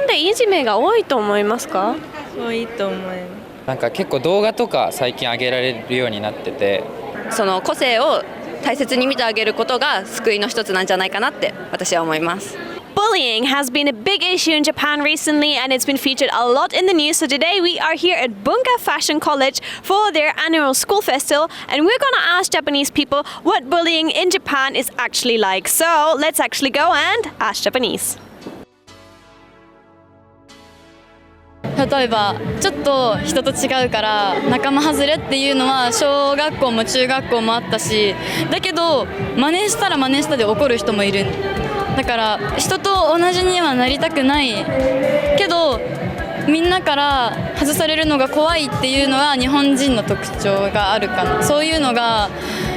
本でいじめが多いと思いますか？多いと思います。なんか結構動画とか最近上げられるようになってて、その個性を大切に見てあげることが救いの一つなんじゃないかなって私は思います。Bullying has been a big issue in Japan recently and it's been featured a lot in the news. So today we are here at Bunka Fashion College for their annual school festival and we're gonna ask Japanese people what bullying in Japan is actually like. So let's actually go and ask Japanese. 例えばちょっと人と違うから仲間外れっていうのは小学校も中学校もあったし、だけど真似したら真似したで怒る人もいる。だから人と同じにはなりたくないけどみんなから外されるのが怖いっていうのが日本人の特徴があるかな。そういうのが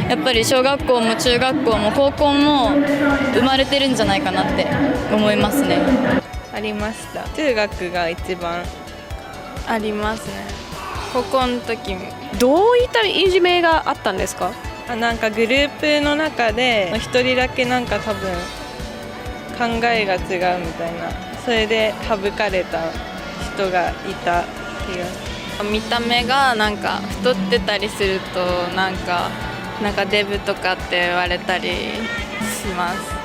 やっぱり小学校も中学校も高校も生まれてるんじゃないかなって思いますね。ありました。中学が一番ありますね。高校の時もどういったいじめがあったんですか？なんかグループの中で一人だけなんか多分考えが違うみたいな、それで省かれた人がいた気がする。見た目がなんか太ってたりするとなんかデブとかって言われたりします。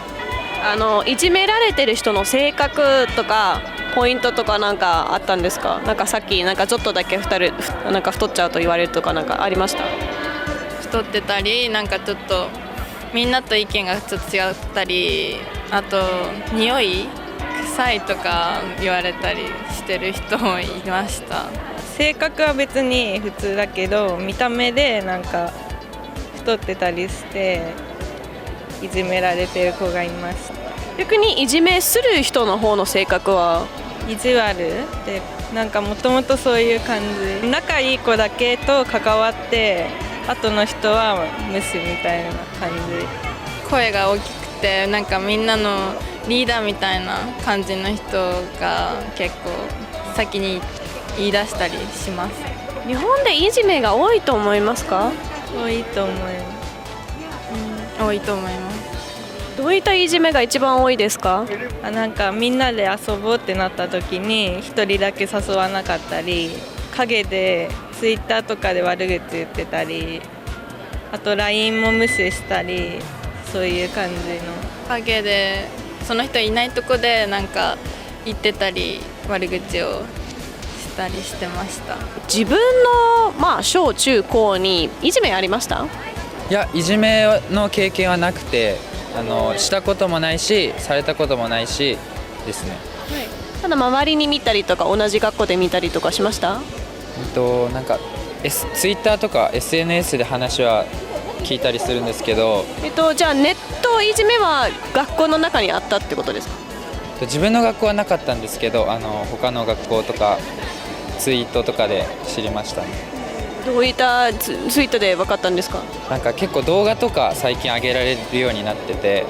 いじめられてる人の性格とかポイントとかなんかあったんですか？なんかさっきなんかちょっとだけなんか太っちゃうと言われるとかなんかありました？太ってたりなんかちょっとみんなと意見がちょっと違ったり、あと匂い臭いとか言われたりしてる人もいました。性格は別に普通だけど見た目でなんか太ってたりしていじめられてる子がいました。逆にいじめする人の方の性格は意地悪でなんかもともとそういう感じ、仲いい子だけと関わって後の人は無視みたいな感じ。声が大きくてなんかみんなのリーダーみたいな感じの人が結構先に言い出したりします。日本でいじめが多いと思いますか？多いと思います。多いと思います。どういったいじめが一番多いですか？なんかみんなで遊ぼうってなった時に一人だけ誘わなかったり、陰でツイッターとかで悪口言ってたり、あと LINE も無視したり、そういう感じの陰でその人いないとこでなんか言ってたり悪口をしたりしてました。自分の小中高にいじめありました？いや、いじめの経験はなくて、したこともないしされたこともないしですね。ただ周りに見たりとか同じ学校で見たりとかしました？なんか、ツイッターとか SNS で話は聞いたりするんですけど、じゃあネットいじめは学校の中にあったってことですか？自分の学校はなかったんですけど、他の学校とかツイートとかで知りましたね。どういったツイートで分かったんですか？なんか結構動画とか最近上げられるようになってて、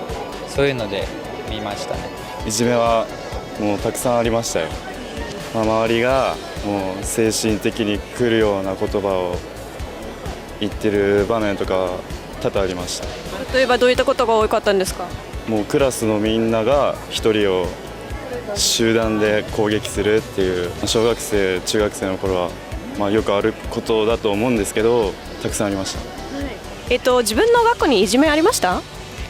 そういうので見ましたね。いじめはもうたくさんありましたよ。周りがもう精神的に来るような言葉を言ってる場面とか多々ありました。例えばどういったことが多かったんですか？もうクラスのみんなが一人を集団で攻撃するっていう、小学生中学生の頃はよくあることだと思うんですけど、たくさんありました。自分の学校にいじめありました？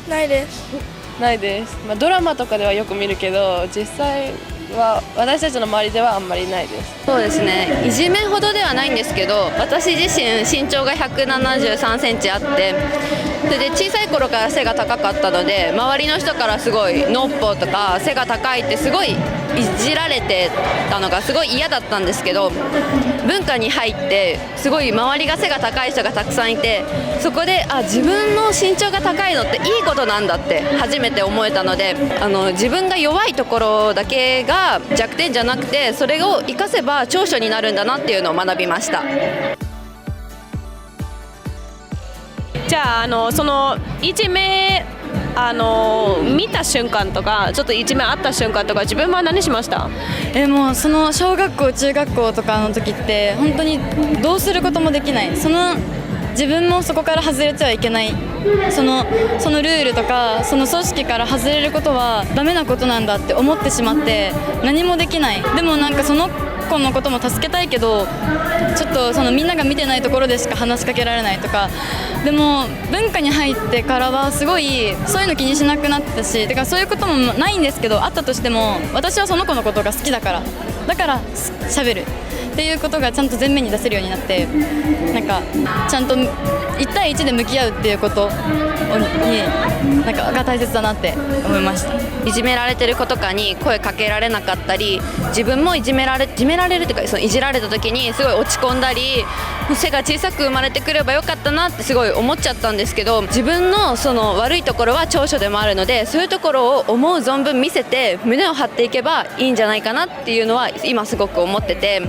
ないです。ないです。ドラマとかではよく見るけど、実際は私たちの周りではあんまりないです。そうですね、いじめほどではないんですけど、私自身身長が173センチあって、それで小さい頃から背が高かったので、周りの人からすごいのっぽとか背が高いってすごいいじられてたのがすごい嫌だったんですけど、文化に入ってすごい周りが背が高い人がたくさんいて、そこで自分の身長が高いのっていいことなんだって初めて思えたので、自分が弱いところだけが弱点じゃなくて、それを生かせば長所になるんだなっていうのを学びました。じゃあそのいじめ見た瞬間とかちょっといじめあった瞬間とか自分は何しました？もうその小学校中学校とかの時って本当にどうすることもできない、自分もそこから外れてはいけないそのルールとかその組織から外れることはダメなことなんだって思ってしまって何もできない。でもなんかその子のことも助けたいけどちょっとそのみんなが見てないところでしか話しかけられないとか。でも文化に入ってからはすごいそういうの気にしなくなったし、てかそういうこともないんですけど、あったとしても私はその子のことが好きだから喋るっていうことがちゃんと前面に出せるようになって、なんかちゃんと1対1で向き合うっていうことになんかが大切だなって思いました。いじめられてる子とかに声かけられなかったり、自分もいじめられるっていうか、そのいじられた時にすごい落ち込んだり、背が小さく生まれてくればよかったなってすごい思っちゃったんですけど、自分のその悪いところは長所でもあるので、そういうところを思う存分見せて胸を張っていけばいいんじゃないかなっていうのは今すごく思ってて、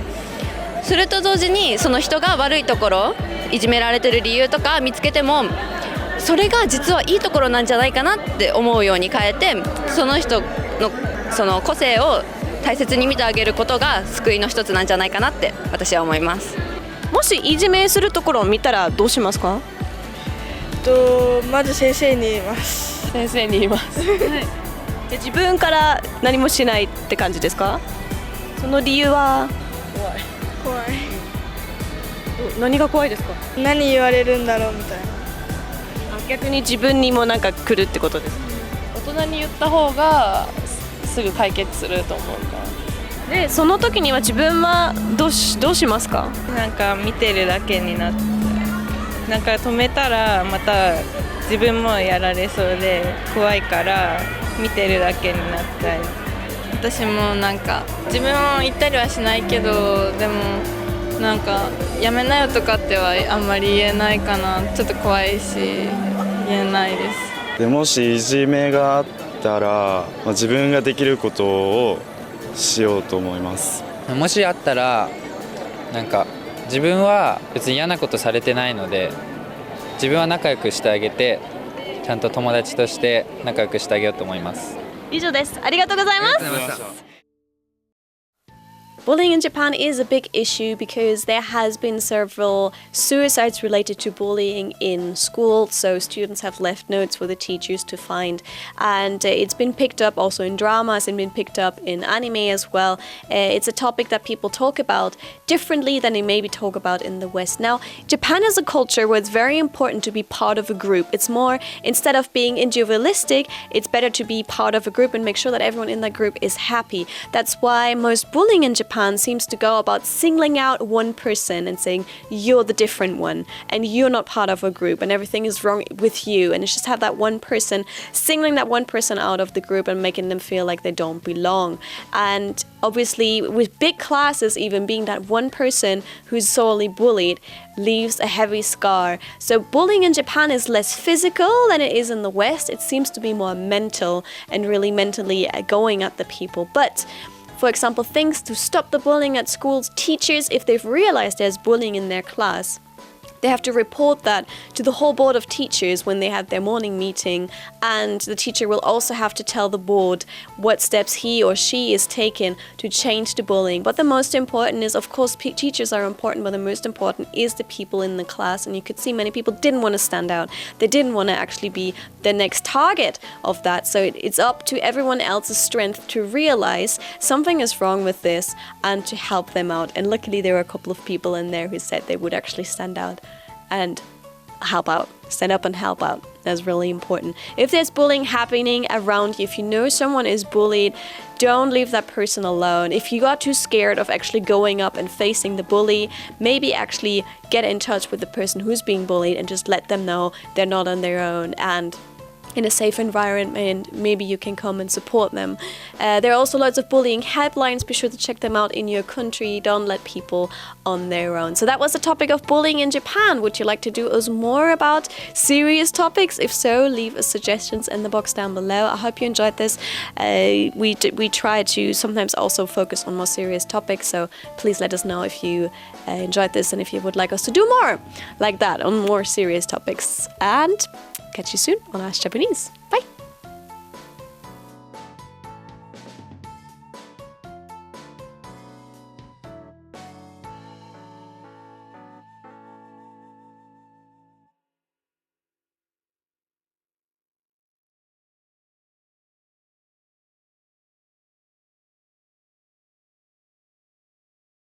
それと同時にその人が悪いところ、いじめられてる理由とか見つけても、それが実はいいところなんじゃないかなって思うように変えて、その人のその個性を大切に見てあげることが救いの一つなんじゃないかなって私は思います。もしいじめするところを見たらどうしますか？まず先生に言います。先生に言います。で自分から何もしないって感じですか？その理由は怖い。何が怖いですか？何言われるんだろうみたいな。逆に自分にもなんか来るってことですか？大人に言った方がすぐ解決すると思うから。でその時には自分はどうしますか？なんか見てるだけになって、なんか止めたらまた自分もやられそうで怖いから見てるだけになったり。私もなんか自分も言ったりはしないけど、でもなんかやめなよとかってはあんまり言えないかな。ちょっと怖いし言えないです。でもしいじめがあったら、自分ができることをしようと思います。もしあったらなんか自分は別に嫌なことされてないので、自分は仲良くしてあげて、ちゃんと友達として仲良くしてあげようと思います。以上です。ありがとうございます。Bullying in Japan is a big issue because there has been several suicides related to bullying in school. So students have left notes for the teachers to find, and it's been picked up also in dramas and been picked up in anime as well. It's a topic that people talk about differently than they maybe talk about in the West. Now, Japan is a culture where it's very important to be part of a group. It's more, instead of being individualistic, it's better to be part of a group and make sure that everyone in that group is happy. That's why most bullying in Japan seems to go about singling out one person and saying you're the different one and you're not part of a group and everything is wrong with you, and it's just have that one person singling that one person out of the group and making them feel like they don't belong. And obviously with big classes, even being that one person who's sorely bullied leaves a heavy scar. So bullying in Japan is less physical than it is in the West. It seems to be more mental and really mentally going at the people. But for example, things to stop the bullying at schools, teachers, if they've realized there's bullying in their class, they have to report that to the whole board of teachers when they have their morning meeting, and the teacher will also have to tell the board what steps he or she is taking to change the bullying. But the most important is, of course, teachers are important, but the most important is the people in the class. And you could see many people didn't want to stand out. They didn't want to actually be the next target of that. So it's up to everyone else's strength to realize something is wrong with this and to help them out. And luckily there were a couple of people in there who said they would actually stand out and help out, stand up and help out. That's really important. If there's bullying happening around you, if you know someone is bullied, don't leave that person alone. If you got too scared of actually going up and facing the bully, maybe actually get in touch with the person who's being bullied and just let them know they're not on their own, and in a safe environment, maybe you can come and support them. There are also lots of bullying helplines. Be sure to check them out in your country. Don't let people on their own. So that was the topic of bullying in Japan. Would you like to do us more about serious topics? If so, leave us suggestions in the box down below. I hope you enjoyed this. We try to sometimes also focus on more serious topics, so please let us know if you enjoyed this and if you would like us to do more like that on more serious topics. And catch you soon on Ask Japanese. Bye!